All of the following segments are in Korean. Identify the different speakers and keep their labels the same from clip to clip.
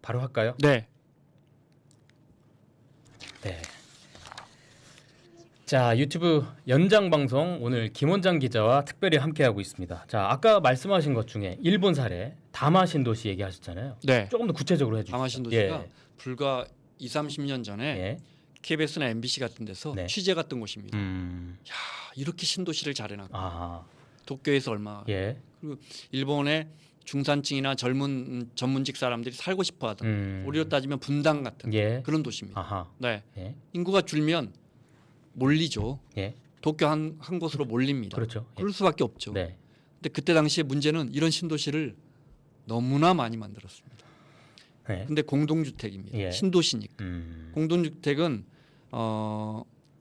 Speaker 1: 바로 할까요?
Speaker 2: 네.
Speaker 1: 네. 자, 유튜브 연장 방송 오늘 김원장 기자와 특별히 함께하고 있습니다. 자, 아까 말씀하신 것 중에 일본 사례 다마 신도시 얘기하셨잖아요.
Speaker 2: 네.
Speaker 1: 조금 더 구체적으로 해주시죠.
Speaker 2: 다마 신도시가
Speaker 1: 예.
Speaker 2: 불과 2~30년 전에
Speaker 1: 예.
Speaker 2: KBS나 MBC 같은 데서
Speaker 1: 네.
Speaker 2: 취재 갔던 곳입니다. 야, 이렇게 신도시를 잘 해놨고
Speaker 1: 아,
Speaker 2: 도쿄에서 얼마
Speaker 1: 예.
Speaker 2: 그리고 일본의 중산층이나 젊은 전문직 사람들이 살고 싶어하던 우리로 따지면 분당 같은
Speaker 1: 예.
Speaker 2: 그런 도시입니다.
Speaker 1: 아하.
Speaker 2: 네,
Speaker 1: 예.
Speaker 2: 인구가 줄면 몰리죠.
Speaker 1: 예.
Speaker 2: 도쿄 한 곳으로 몰립니다.
Speaker 1: 그렇죠. 예.
Speaker 2: 그럴 수밖에 없죠.
Speaker 1: 네.
Speaker 2: 근데 그때 당시에 문제는 이런 신도시를 너무나 많이 만들었습니다.
Speaker 1: 네.
Speaker 2: 근데 공동주택입니다.
Speaker 1: 예.
Speaker 2: 신도시니까. 공동주택은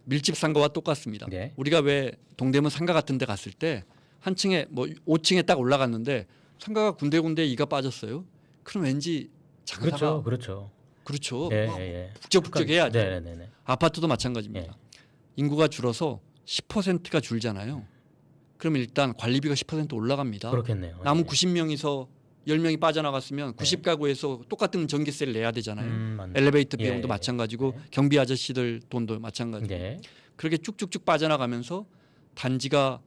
Speaker 2: 밀집 상가와 똑같습니다.
Speaker 1: 예.
Speaker 2: 우리가 왜 동대문 상가 같은 데 갔을 때 한 층에 뭐 5층에 딱 올라갔는데 상가가 군데군데 이가 빠졌어요. 그럼 왠지 장사가
Speaker 1: 그렇죠.
Speaker 2: 그렇죠.
Speaker 1: 예, 예.
Speaker 2: 북적북적해야죠.
Speaker 1: 네, 네, 네.
Speaker 2: 아파트도 마찬가지입니다.
Speaker 1: 예.
Speaker 2: 인구가 줄어서 10%가 줄잖아요. 그러면 일단 관리비가 10% 올라갑니다.
Speaker 1: 그렇겠네요.
Speaker 2: 남은
Speaker 1: 예.
Speaker 2: 90명에서 10명이 빠져나갔으면 90가구에서 똑같은 전기세를 내야 되잖아요.
Speaker 1: 맞네.
Speaker 2: 엘리베이터 비용도
Speaker 1: 예,
Speaker 2: 마찬가지고
Speaker 1: 예.
Speaker 2: 경비 아저씨들 돈도 마찬가지고
Speaker 1: 예.
Speaker 2: 그렇게 쭉쭉쭉 빠져나가면서 단지가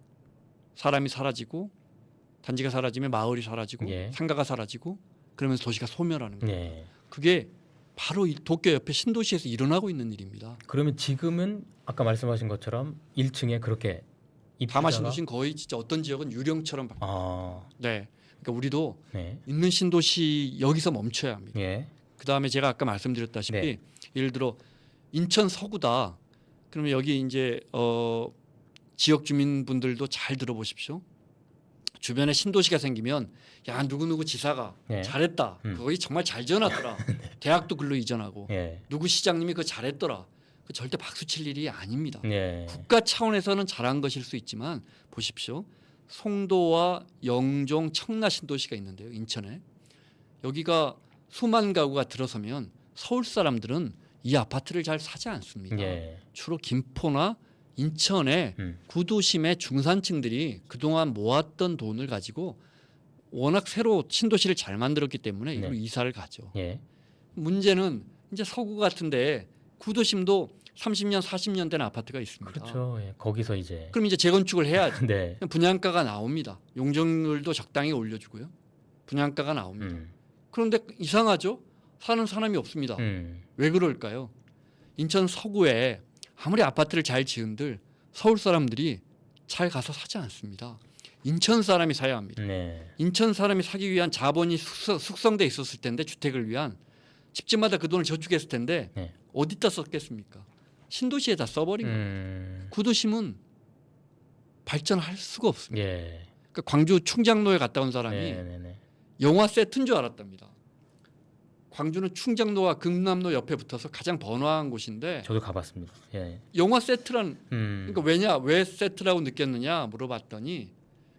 Speaker 2: 사람이 사라지고 단지가 사라지면 마을이 사라지고
Speaker 1: 예.
Speaker 2: 상가가 사라지고 그러면서 도시가 소멸하는 거예요.
Speaker 1: 예.
Speaker 2: 그게 바로 이 도쿄 옆에 신도시에서 일어나고 있는 일입니다.
Speaker 1: 그러면 지금은 아까 말씀하신 것처럼 1층에 그렇게
Speaker 2: 다마 신도시는 거의 진짜 어떤 지역은 유령처럼 네. 그러니까 우리도
Speaker 1: 네.
Speaker 2: 있는 신도시 여기서 멈춰야 합니다.
Speaker 1: 예.
Speaker 2: 그다음에 제가 아까 말씀드렸다시피
Speaker 1: 네.
Speaker 2: 예를 들어 인천 서구다. 그러면 여기 이제 지역 주민분들도 잘 들어보십시오. 주변에 신도시가 생기면 야 누구누구 지사가
Speaker 1: 네.
Speaker 2: 잘했다. 거기 정말 잘 지어놨더라. 대학도 글로 이전하고
Speaker 1: 예.
Speaker 2: 누구 시장님이 그거 잘했더라. 그 절대 박수 칠 일이 아닙니다.
Speaker 1: 예.
Speaker 2: 국가 차원에서는 잘한 것일 수 있지만 보십시오. 송도와 영종, 청라 신도시가 있는데요. 인천에. 여기가 수만 가구가 들어서면 서울 사람들은 이 아파트를 잘 사지 않습니다.
Speaker 1: 예.
Speaker 2: 주로 김포나 인천의 구도심의 중산층들이 그동안 모았던 돈을 가지고 워낙 새로 신도시를 잘 만들었기 때문에 이리로 이사를 가죠.
Speaker 1: 예.
Speaker 2: 문제는 이제 서구 같은데 구도심도 30년, 40년 된 아파트가 있습니다.
Speaker 1: 그렇죠. 예. 거기서 이제
Speaker 2: 그럼 이제 재건축을 해야죠.
Speaker 1: 네.
Speaker 2: 분양가가 나옵니다. 용적률도 적당히 올려주고요. 분양가가 나옵니다. 그런데 이상하죠? 사는 사람이 없습니다. 왜 그럴까요? 인천 서구에 아무리 아파트를 잘 지은들 서울 사람들이 잘 가서 사지 않습니다. 인천 사람이 사야 합니다.
Speaker 1: 네.
Speaker 2: 인천 사람이 사기 위한 자본이 숙성돼 있었을 텐데 주택을 위한 집집마다 그 돈을 저축했을 텐데
Speaker 1: 네.
Speaker 2: 어디다 썼겠습니까? 신도시에다 써버린 거예요. 구도심은 발전할 수가 없습니다.
Speaker 1: 예.
Speaker 2: 그러니까 광주 충장로에 갔다 온 사람이
Speaker 1: 네.
Speaker 2: 영화 세트인 줄 알았답니다. 광주는 충장로와 금남로 옆에 붙어서 가장 번화한 곳인데
Speaker 1: 저도 가봤습니다. 예.
Speaker 2: 영화 세트란 그러니까 왜 세트라고 느꼈느냐 물어봤더니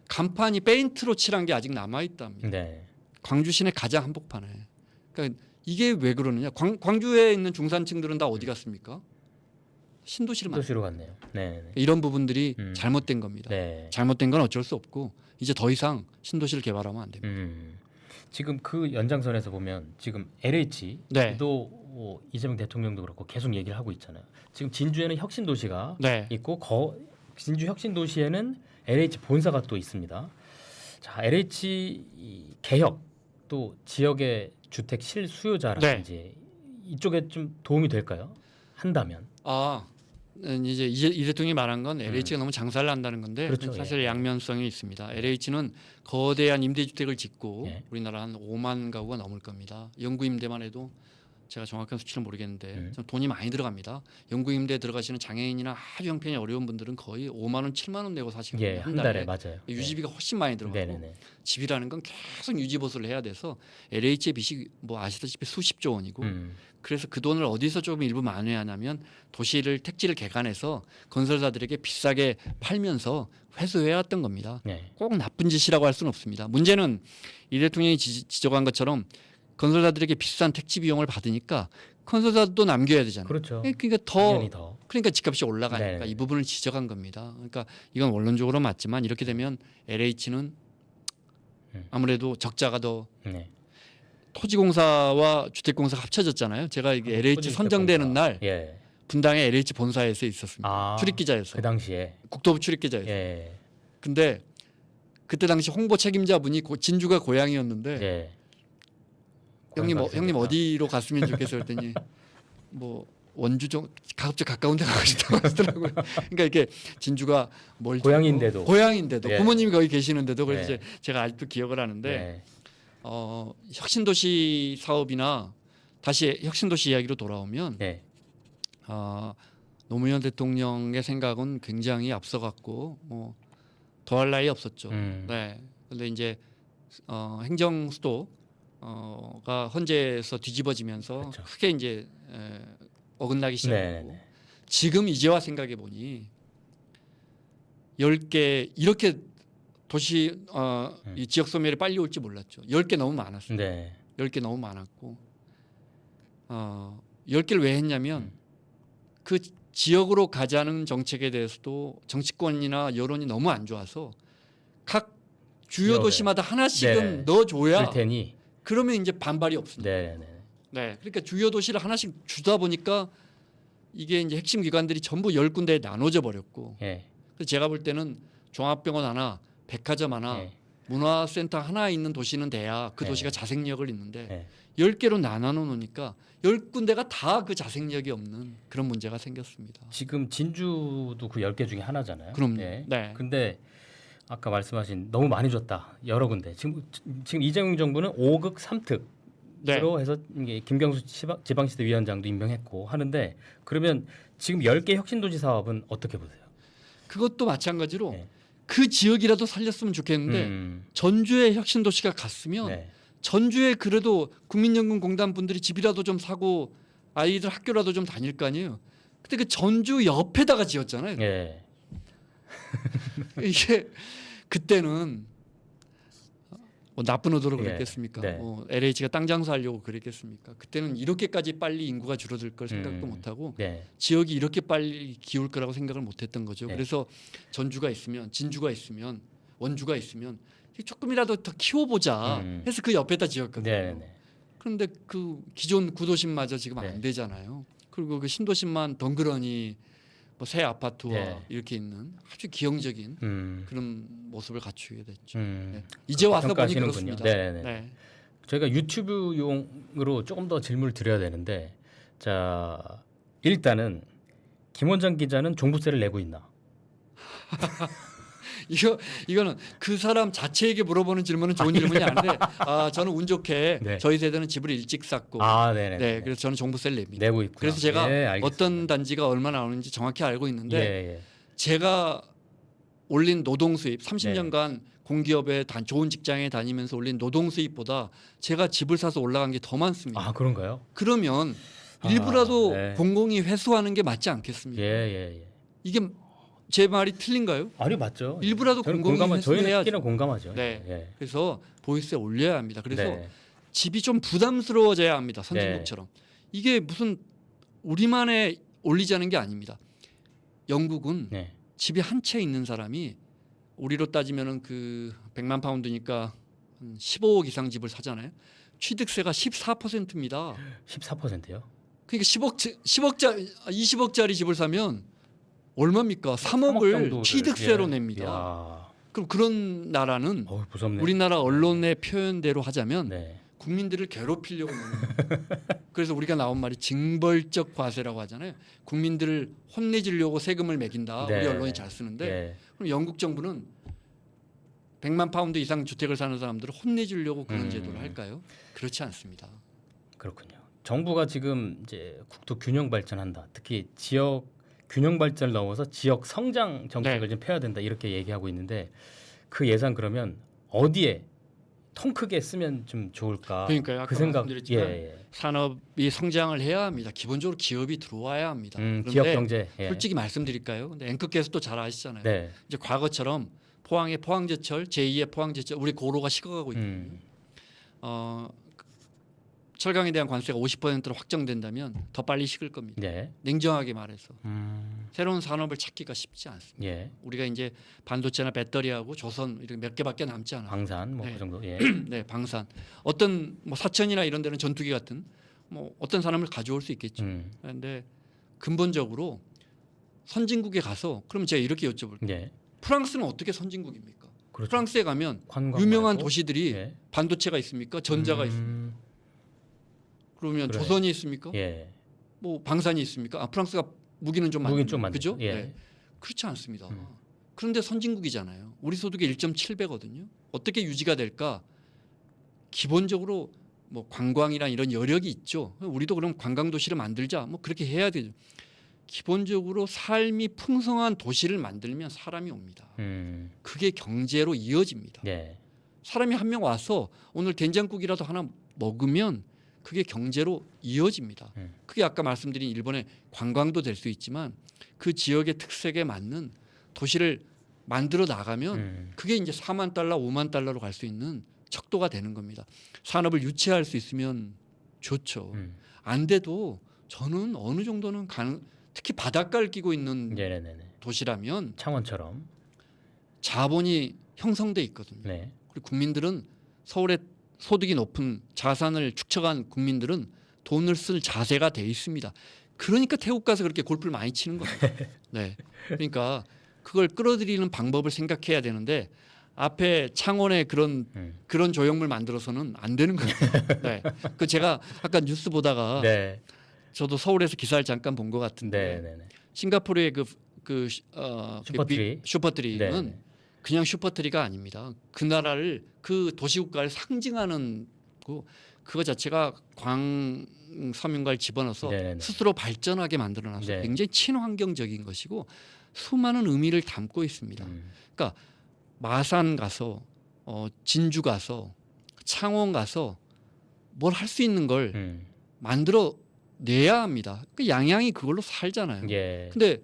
Speaker 2: 간판이 페인트로 칠한 게 아직 남아 있답니다.
Speaker 1: 네.
Speaker 2: 광주 시내 가장 한복판에. 그러니까 이게 왜 그러느냐? 광주에 있는 중산층들은 다 어디 갔습니까? 신도시를
Speaker 1: 신도시로 갔네요. 네.
Speaker 2: 이런 부분들이 잘못된 겁니다.
Speaker 1: 네.
Speaker 2: 잘못된 건 어쩔 수 없고 이제 더 이상 신도시를 개발하면 안 됩니다.
Speaker 1: 지금 그 연장선에서 보면 지금 LH도
Speaker 2: 네.
Speaker 1: 이재명 대통령도 그렇고 계속 얘기를 하고 있잖아요. 지금 진주에는 혁신도시가
Speaker 2: 네.
Speaker 1: 있고 진주 혁신도시에는 LH 본사가 또 있습니다. 자, LH 개혁 또 지역의 주택 실수요자라든지 이쪽에 좀 도움이 될까요? 한다면.
Speaker 2: 이제 이 대통령이 말한 건 LH가 너무 장사를 한다는 건데
Speaker 1: 그렇죠.
Speaker 2: 사실
Speaker 1: 예.
Speaker 2: 양면성이 있습니다. LH는 거대한 임대주택을 짓고
Speaker 1: 예.
Speaker 2: 우리나라 한 5만 가구가 넘을 겁니다. 영구 임대만 해도 제가 정확한 수치를 모르겠는데 좀 돈이 많이 들어갑니다. 영구 임대 들어가시는 장애인이나 아주 형편이 어려운 분들은 거의 5만 원, 7만 원 내고 사시거든요.
Speaker 1: 예, 한 달에 맞아요.
Speaker 2: 유지비가 훨씬 많이 들어가고
Speaker 1: 네네네.
Speaker 2: 집이라는 건 계속 유지보수를 해야 돼서 LH의 빚이 뭐 아시다시피 수십조 원이고 그래서 그 돈을 어디서 조금 일부 만회하냐면 도시를 택지를 개간해서 건설사들에게 비싸게 팔면서 회수해왔던 겁니다.
Speaker 1: 네.
Speaker 2: 꼭 나쁜 짓이라고 할 수는 없습니다. 문제는 이 대통령이 지적한 것처럼 건설사들에게 비싼 택지 비용을 받으니까 건설사도 남겨야 되잖아요.
Speaker 1: 그렇죠.
Speaker 2: 그러니까 그러니까 집값이 올라가니까
Speaker 1: 네.
Speaker 2: 이 부분을 지적한 겁니다. 그러니까 이건 원론적으로 맞지만 이렇게 되면 LH는 아무래도 적자가 더
Speaker 1: 네.
Speaker 2: 토지공사와 주택공사가 합쳐졌잖아요. 제가 이게 LH 선정되는 날
Speaker 1: 예.
Speaker 2: 분당의 LH 본사에서 있었습니다.
Speaker 1: 아,
Speaker 2: 출입기자였어요.
Speaker 1: 그 당시에.
Speaker 2: 국토부 출입기자였어요.
Speaker 1: 예.
Speaker 2: 근데 그때 당시 홍보 책임자분이 진주가 고향이었는데
Speaker 1: 예.
Speaker 2: 형님 어디로 갔으면 좋겠어요 했더니 뭐 원주 좀 가까운 데 가고 싶다고 하시더라고요. 그러니까 이게 진주가 멀지
Speaker 1: 고향인데도.
Speaker 2: 고향인데도
Speaker 1: 예.
Speaker 2: 부모님이 거기 계시는데도 그래서
Speaker 1: 예.
Speaker 2: 제가 아직도 기억을 하는데
Speaker 1: 예.
Speaker 2: 혁신도시 사업이나 다시 혁신도시 이야기로 돌아오면
Speaker 1: 예.
Speaker 2: 노무현 대통령의 생각은 굉장히 앞서갔고 뭐 더할 나위 없었죠. 네. 근데 이제 행정 수도가 헌재에서 뒤집어지면서
Speaker 1: 그렇죠.
Speaker 2: 크게 이제 어긋나기 시작했고
Speaker 1: 네.
Speaker 2: 지금 이제와 생각해 보니 10개 이렇게 도시 이 지역 소멸이 빨리 올지 몰랐죠. 10개 너무 많았어요.
Speaker 1: 네.
Speaker 2: 10개 너무 많았고 10개를 왜 했냐면 그 지역으로 가자는 정책에 대해서도 정치권이나 여론이 너무 안 좋아서 각 주요
Speaker 1: 지역에.
Speaker 2: 도시마다 하나씩은
Speaker 1: 네.
Speaker 2: 넣어줘야
Speaker 1: 줄 테니.
Speaker 2: 그러면 이제 반발이 없습니다.
Speaker 1: 네. 네.
Speaker 2: 네, 그러니까 주요 도시를 하나씩 주다 보니까 이게 이제 핵심 기관들이 전부 10군데에 나눠져 버렸고
Speaker 1: 예.
Speaker 2: 그래서 제가 볼 때는 종합병원 하나, 백화점 하나,
Speaker 1: 예.
Speaker 2: 문화센터 하나 있는 도시는 돼야 그
Speaker 1: 네.
Speaker 2: 도시가 자생력을 있는데
Speaker 1: 예.
Speaker 2: 10개로 나눠 놓으니까 10군데가 다 그 자생력이 없는 그런 문제가 생겼습니다.
Speaker 1: 지금 진주도 그 10개 중에 하나잖아요.
Speaker 2: 그럼요.
Speaker 1: 예.
Speaker 2: 네.
Speaker 1: 근데 아까 말씀하신 너무 많이 줬다. 여러 군데. 지금 이재명 정부는 5극 3특으로
Speaker 2: 네.
Speaker 1: 해서 이게 김경수 지방시대 위원장도 임명했고 하는데 그러면 지금 10개 혁신도시 사업은 어떻게 보세요?
Speaker 2: 그것도 마찬가지로
Speaker 1: 네.
Speaker 2: 그 지역이라도 살렸으면 좋겠는데 전주에 혁신도시가 갔으면
Speaker 1: 네.
Speaker 2: 전주에 그래도 국민연금공단 분들이 집이라도 좀 사고 아이들 학교라도 좀 다닐 거 아니에요. 근데 그 전주 옆에다가 지었잖아요.
Speaker 1: 예.
Speaker 2: 이게 그때는 뭐 나쁜 의도로
Speaker 1: 예.
Speaker 2: 그랬겠습니까?
Speaker 1: 네.
Speaker 2: 뭐 LH가 땅 장사하려고 그랬겠습니까? 그때는 이렇게까지 빨리 인구가 줄어들 걸 생각도 못하고
Speaker 1: 네.
Speaker 2: 지역이 이렇게 빨리 기울 거라고 생각을 못했던 거죠.
Speaker 1: 네.
Speaker 2: 그래서 전주가 있으면 진주가 있으면 원주가 있으면 조금이라도 더 키워보자 해서 그 옆에다 지었거든요.
Speaker 1: 네. 네.
Speaker 2: 그런데 그 기존 구도심마저 지금
Speaker 1: 네.
Speaker 2: 안 되잖아요. 그리고 그 신도심만 덩그러니 뭐 새 아파트와
Speaker 1: 네.
Speaker 2: 이렇게 있는 아주 기형적인
Speaker 1: 음.
Speaker 2: 그런 모습을 갖추게 됐죠.
Speaker 1: 음.
Speaker 2: 네. 이제 와서 보니
Speaker 1: 평가하시는군요.
Speaker 2: 그렇습니다.
Speaker 1: 네.
Speaker 2: 네.
Speaker 1: 저희가 유튜브용으로 조금 더 질문을 드려야 되는데 자 일단은 김원장 기자는 종부세를 내고 있나?
Speaker 2: 이거는 그 사람 자체에게 물어보는 질문은 좋은 질문이 아닌데 저는 운 좋게
Speaker 1: 네.
Speaker 2: 저희 세대는 집을 일찍 샀고
Speaker 1: 네네.
Speaker 2: 네, 그래서 저는 종부세를 냅니다.
Speaker 1: 내고 있구나.
Speaker 2: 그래서 제가
Speaker 1: 예, 알겠습니다.
Speaker 2: 어떤 단지가 얼마나 나오는지 정확히 알고 있는데
Speaker 1: 예.
Speaker 2: 제가 올린 노동 수입 30년간 공기업에 좋은 직장에 다니면서 올린 노동 수입보다 제가 집을 사서 올라간 게 더 많습니다.
Speaker 1: 아 그런가요?
Speaker 2: 그러면 일부라도
Speaker 1: 네.
Speaker 2: 공공이 회수하는 게 맞지 않겠습니까?
Speaker 1: 예.
Speaker 2: 이게 제 말이 틀린가요?
Speaker 1: 아니 맞죠.
Speaker 2: 일부라도
Speaker 1: 저는
Speaker 2: 공공이
Speaker 1: 저희는
Speaker 2: 회수해야죠.
Speaker 1: 특히나 공감하죠.
Speaker 2: 네.
Speaker 1: 예.
Speaker 2: 그래서 보이스에 올려야 합니다. 그래서
Speaker 1: 네.
Speaker 2: 집이 좀 부담스러워져야 합니다. 선진국처럼. 이게 무슨 우리만의 올리자는 게 아닙니다. 영국은
Speaker 1: 네.
Speaker 2: 집이 한 채 있는 사람이 우리로 따지면은 그 100만 파운드니까 한 15억 이상 집을 사잖아요. 취득세가 14%입니다.
Speaker 1: 14%요?
Speaker 2: 그러니까 20억짜리 집을 사면 얼마입니까? 3억을
Speaker 1: 정도를,
Speaker 2: 취득세로
Speaker 1: 예.
Speaker 2: 냅니다.
Speaker 1: 이야.
Speaker 2: 그럼 그런 나라는
Speaker 1: 무섭네.
Speaker 2: 우리나라 언론의 표현대로 하자면
Speaker 1: 네.
Speaker 2: 국민들을 괴롭히려고 하는 그래서 우리가 나온 말이 징벌적 과세라고 하잖아요. 국민들을 혼내주려고 세금을 매긴다.
Speaker 1: 네.
Speaker 2: 우리 언론이 잘 쓰는데
Speaker 1: 예.
Speaker 2: 그럼 영국 정부는 100만 파운드 이상 주택을 사는 사람들을 혼내주려고 그런 제도를 할까요? 그렇지 않습니다.
Speaker 1: 그렇군요. 정부가 지금 이제 국토 균형 발전한다. 특히 지역 균형 발전을 넘어서 지역 성장 정책을 좀 펴야 된다. 이렇게 얘기하고 있는데 그 예산 그러면 어디에 통 크게 쓰면 좀 좋을까?
Speaker 2: 그러니까요. 아까
Speaker 1: 그 생각.
Speaker 2: 말씀드렸지만 산업이 성장을 해야 합니다. 기본적으로 기업이 들어와야 합니다. 그런데
Speaker 1: 기업 경제. 예.
Speaker 2: 솔직히 말씀드릴까요? 근데 앵커께서 또 잘 아시잖아요.
Speaker 1: 네.
Speaker 2: 이제 과거처럼 포항의 포항제철, 제2의 포항제철, 우리 고로가 식어가고 있거든요. 철강에 대한 관세가 50%로 확정된다면 더 빨리 식을 겁니다.
Speaker 1: 네.
Speaker 2: 냉정하게 말해서 새로운 산업을 찾기가 쉽지 않습니다.
Speaker 1: 예.
Speaker 2: 우리가 이제 반도체나 배터리하고 조선 이렇게 몇 개밖에 남지 않아요.
Speaker 1: 방산 뭐
Speaker 2: 네.
Speaker 1: 그 정도. 예.
Speaker 2: 네, 방산. 어떤 뭐 사천이나 이런 데는 전투기 같은 뭐 어떤 산업을 가져올 수 있겠죠. 그런데 근본적으로 선진국에 가서 그럼 제가 이렇게 여쭤볼게요.
Speaker 1: 예.
Speaker 2: 프랑스는 어떻게 선진국입니까?
Speaker 1: 그렇죠.
Speaker 2: 프랑스에 가면
Speaker 1: 관광
Speaker 2: 유명한
Speaker 1: 말고.
Speaker 2: 도시들이
Speaker 1: 예.
Speaker 2: 반도체가 있습니까? 전자가 있습니까? 그러면
Speaker 1: 그러네.
Speaker 2: 조선이 있습니까?
Speaker 1: 예.
Speaker 2: 뭐 방산이 있습니까? 아, 프랑스가 무기는 좀
Speaker 1: 무기는 좀
Speaker 2: 그죠?
Speaker 1: 많죠. 예.
Speaker 2: 네. 그렇지 않습니다. 그런데 선진국이잖아요. 우리 소득의 1.7배거든요. 어떻게 유지가 될까? 기본적으로 뭐 관광이란 이런 여력이 있죠. 우리도 그럼 관광 도시를 만들자. 뭐 그렇게 해야 되죠. 기본적으로 삶이 풍성한 도시를 만들면 사람이 옵니다. 그게 경제로 이어집니다.
Speaker 1: 예.
Speaker 2: 사람이 한 명 와서 오늘 된장국이라도 하나 먹으면 그게 경제로 이어집니다. 그게 아까 말씀드린 일본의 관광도 될 수 있지만 그 지역의 특색에 맞는 도시를 만들어 나가면 그게 이제 4만 달러, 5만 달러로 갈 수 있는 척도가 되는 겁니다. 산업을 유치할 수 있으면 좋죠. 안 돼도 저는 어느 정도는 특히 바닷가를 끼고 있는
Speaker 1: 네네네.
Speaker 2: 도시라면
Speaker 1: 창원처럼.
Speaker 2: 자본이 형성돼 있거든요.
Speaker 1: 네.
Speaker 2: 그리고 국민들은 서울에 소득이 높은 자산을 축적한 국민들은 돈을 쓸 자세가 돼 있습니다. 그러니까 태국 가서 그렇게 골프를 많이 치는 겁니다. 네. 그러니까 그걸 끌어들이는 방법을 생각해야 되는데 앞에 창원에 그런 조형물 만들어서는 안 되는 거예요. 네. 그 제가 아까 뉴스 보다가
Speaker 1: 네.
Speaker 2: 저도 서울에서 기사를 잠깐 본 것 같은데
Speaker 1: 네네네.
Speaker 2: 싱가포르의
Speaker 1: 슈퍼트리.
Speaker 2: 슈퍼트리는
Speaker 1: 네.
Speaker 2: 그냥 슈퍼트리가 아닙니다. 그 나라를 그 도시국가를 상징하는 그거 자체가 광섬유가를 집어넣어서
Speaker 1: 네네네.
Speaker 2: 스스로 발전하게 만들어놔서
Speaker 1: 네.
Speaker 2: 굉장히 친환경적인 것이고 수많은 의미를 담고 있습니다. 그러니까 마산 가서 진주 가서 창원 가서 뭘 할 수 있는 걸 만들어 내야 합니다. 그 양양이 그걸로 살잖아요.
Speaker 1: 예.
Speaker 2: 근데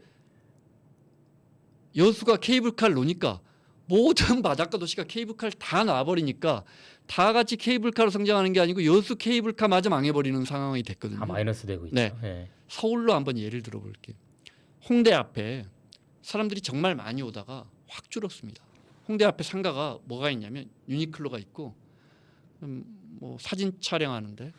Speaker 2: 여수가 케이블카를 놓으니까 모든 바닷가 도시가 케이블카를 다 놔버리니까 다 같이 케이블카로 성장하는 게 아니고 여수 케이블카마저 망해버리는 상황이 됐거든요.
Speaker 1: 마이너스 되고 있죠.
Speaker 2: 네.
Speaker 1: 예.
Speaker 2: 서울로 한번 예를 들어볼게요. 홍대 앞에 사람들이 정말 많이 오다가 확 줄었습니다. 홍대 앞에 상가가 뭐가 있냐면 유니클로가 있고 뭐 사진 촬영하는데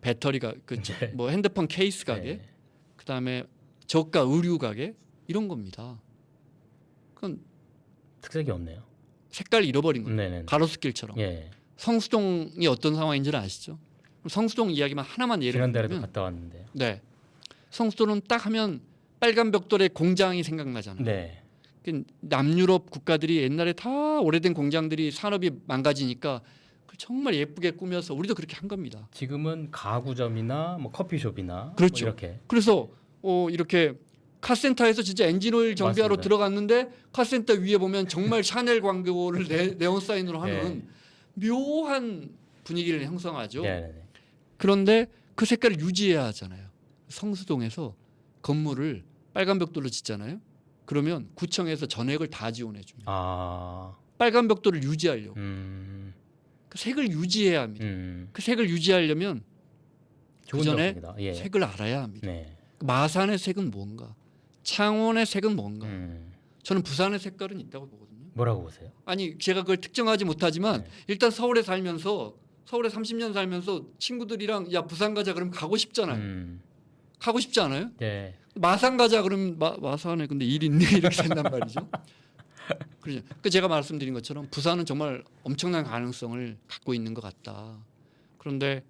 Speaker 2: 배터리가
Speaker 1: 네.
Speaker 2: 뭐 핸드폰 케이스 가게,
Speaker 1: 네.
Speaker 2: 그다음에 저가 의류 가게 이런 겁니다. 그건
Speaker 1: 특색이 없네요.
Speaker 2: 색깔 잃어버린 거예요.
Speaker 1: 네네.
Speaker 2: 가로수길처럼.
Speaker 1: 예.
Speaker 2: 성수동이 어떤 상황인지는 아시죠? 성수동 이야기만 하나만 예를
Speaker 1: 지난달에도
Speaker 2: 들면
Speaker 1: 갔다 왔는데요.
Speaker 2: 네. 성수동은 딱 하면 빨간 벽돌의 공장이 생각나잖아요.
Speaker 1: 네.
Speaker 2: 남유럽 국가들이 옛날에 다 오래된 공장들이 산업이 망가지니까 그걸 정말 예쁘게 꾸며서 우리도 그렇게 한 겁니다.
Speaker 1: 지금은 가구점이나 뭐 커피숍이나
Speaker 2: 그렇죠.
Speaker 1: 뭐 이렇게.
Speaker 2: 그래서 이렇게 카센터에서 진짜 엔진오일 정비하러
Speaker 1: 맞습니다.
Speaker 2: 들어갔는데 카센터 위에 보면 정말 샤넬 광고를 네온 사인으로 하는 묘한 분위기를 형성하죠.
Speaker 1: 네네네.
Speaker 2: 그런데 그 색깔을 유지해야 하잖아요. 성수동에서 건물을 빨간 벽돌로 짓잖아요. 그러면 구청에서 전액을 다 지원해 줍니다.
Speaker 1: 아.
Speaker 2: 빨간 벽돌을 유지하려고. 그 색을 유지해야 합니다. 그 색을 유지하려면
Speaker 1: 좋은
Speaker 2: 그 전에
Speaker 1: 정책이다. 예.
Speaker 2: 색을 알아야 합니다.
Speaker 1: 네.
Speaker 2: 마산의 색은 뭔가, 창원의 색은 뭔가.
Speaker 1: 음.
Speaker 2: 저는 부산의 색깔은 있다고 보거든요.
Speaker 1: 뭐라고 보세요?
Speaker 2: 아니 제가 그걸 특정하지 못하지만
Speaker 1: 네.
Speaker 2: 일단 서울에 30년 살면서 친구들이랑 야 부산 가자 그러면 가고 싶잖아요. 가고 싶지 않아요?
Speaker 1: 네.
Speaker 2: 마산 가자 그러면 마산에 근데 일 있네 이렇게 된단 말이죠. 그렇죠. 그 제가 말씀드린 것처럼 부산은 정말 엄청난 가능성을 갖고 있는 것 같다. 그런데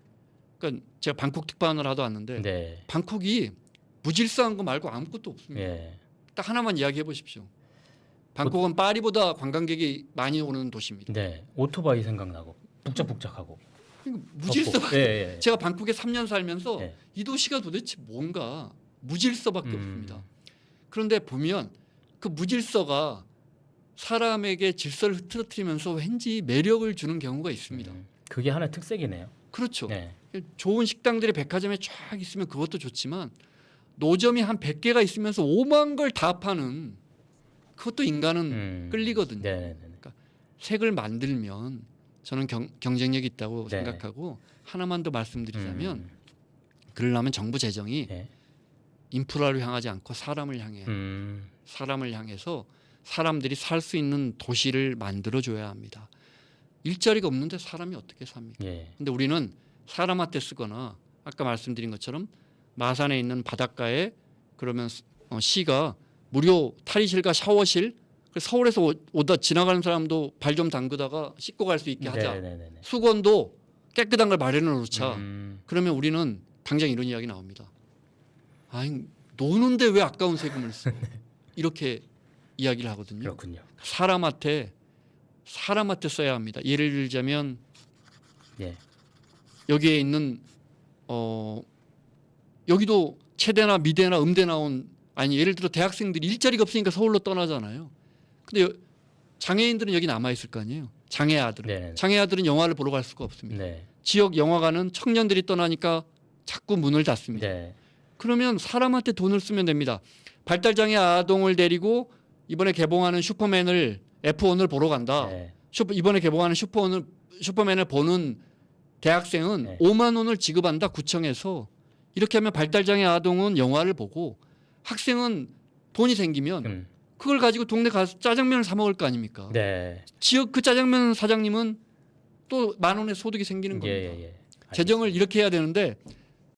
Speaker 2: 그러니까 제가 방콕 특파원을 하다 왔는데
Speaker 1: 네.
Speaker 2: 방콕이 무질서한 거 말고 아무것도 없습니다.
Speaker 1: 예.
Speaker 2: 딱 하나만 이야기해 보십시오. 방콕은 파리보다 관광객이 많이 오는 도시입니다.
Speaker 1: 네. 오토바이 생각나고 북적북적하고.
Speaker 2: 무질서.
Speaker 1: 예, 예.
Speaker 2: 제가 방콕에 3년 살면서
Speaker 1: 예.
Speaker 2: 이 도시가 도대체 뭔가 무질서밖에 없습니다. 그런데 보면 그 무질서가 사람에게 질서를 흐트러뜨리면서 왠지 매력을 주는 경우가 있습니다.
Speaker 1: 그게 하나의 특색이네요.
Speaker 2: 그렇죠.
Speaker 1: 네.
Speaker 2: 좋은 식당들이 백화점에 쫙 있으면 그것도 좋지만 노점이 한 100개가 있으면서 5만 걸 다 파는 그것도 인간은 끌리거든요.
Speaker 1: 네.
Speaker 2: 색을 만들면 저는 경쟁력이 있다고
Speaker 1: 네.
Speaker 2: 생각하고 하나만 더 말씀드리자면 그러려면 정부 재정이
Speaker 1: 네.
Speaker 2: 인프라를 향하지 않고 사람을 향해 사람을 향해서 사람들이 살 수 있는 도시를 만들어줘야 합니다. 일자리가 없는데 사람이 어떻게 삽니까?
Speaker 1: 예.
Speaker 2: 근데 우리는 사람한테 쓰거나 아까 말씀드린 것처럼 마산에 있는 바닷가에 그러면 시가 무료 탈의실과 샤워실 서울에서 오다 지나가는 사람도 발 좀 담그다가 씻고 갈 수 있게 하자.
Speaker 1: 네네네네.
Speaker 2: 수건도 깨끗한 걸 마련해 놓자. 그러면 우리는 당장 이런 이야기 나옵니다. 아니 노는데 왜 아까운 세금을 써? 이렇게 이야기를 하거든요.
Speaker 1: 그렇군요.
Speaker 2: 사람한테 써야 합니다. 예를 들자면
Speaker 1: 예.
Speaker 2: 여기에 있는 여기도 체대나 미대나 음대 나온 아니 예를 들어 대학생들이 일자리가 없으니까 서울로 떠나잖아요. 근데 장애인들은 여기 남아 있을 거 아니에요. 장애 아들은.
Speaker 1: 네네네.
Speaker 2: 장애 아들은 영화를 보러 갈 수가 없습니다.
Speaker 1: 네.
Speaker 2: 지역 영화관은 청년들이 떠나니까 자꾸 문을 닫습니다.
Speaker 1: 네.
Speaker 2: 그러면 사람한테 돈을 쓰면 됩니다. 발달장애 아동을 데리고 이번에 개봉하는 슈퍼맨을 F1을 보러 간다.
Speaker 1: 네.
Speaker 2: 이번에 개봉하는 슈퍼맨을 보는 대학생은
Speaker 1: 네.
Speaker 2: 5만 원을 지급한다 구청에서. 이렇게 하면 발달장애 아동은 영화를 보고 학생은 돈이 생기면 그걸 가지고 동네 가서 짜장면을 사 먹을 거 아닙니까?
Speaker 1: 네.
Speaker 2: 지역 그 짜장면 사장님은 또 10,000원의 소득이 생기는 겁니다.
Speaker 1: 예.
Speaker 2: 재정을 이렇게 해야 되는데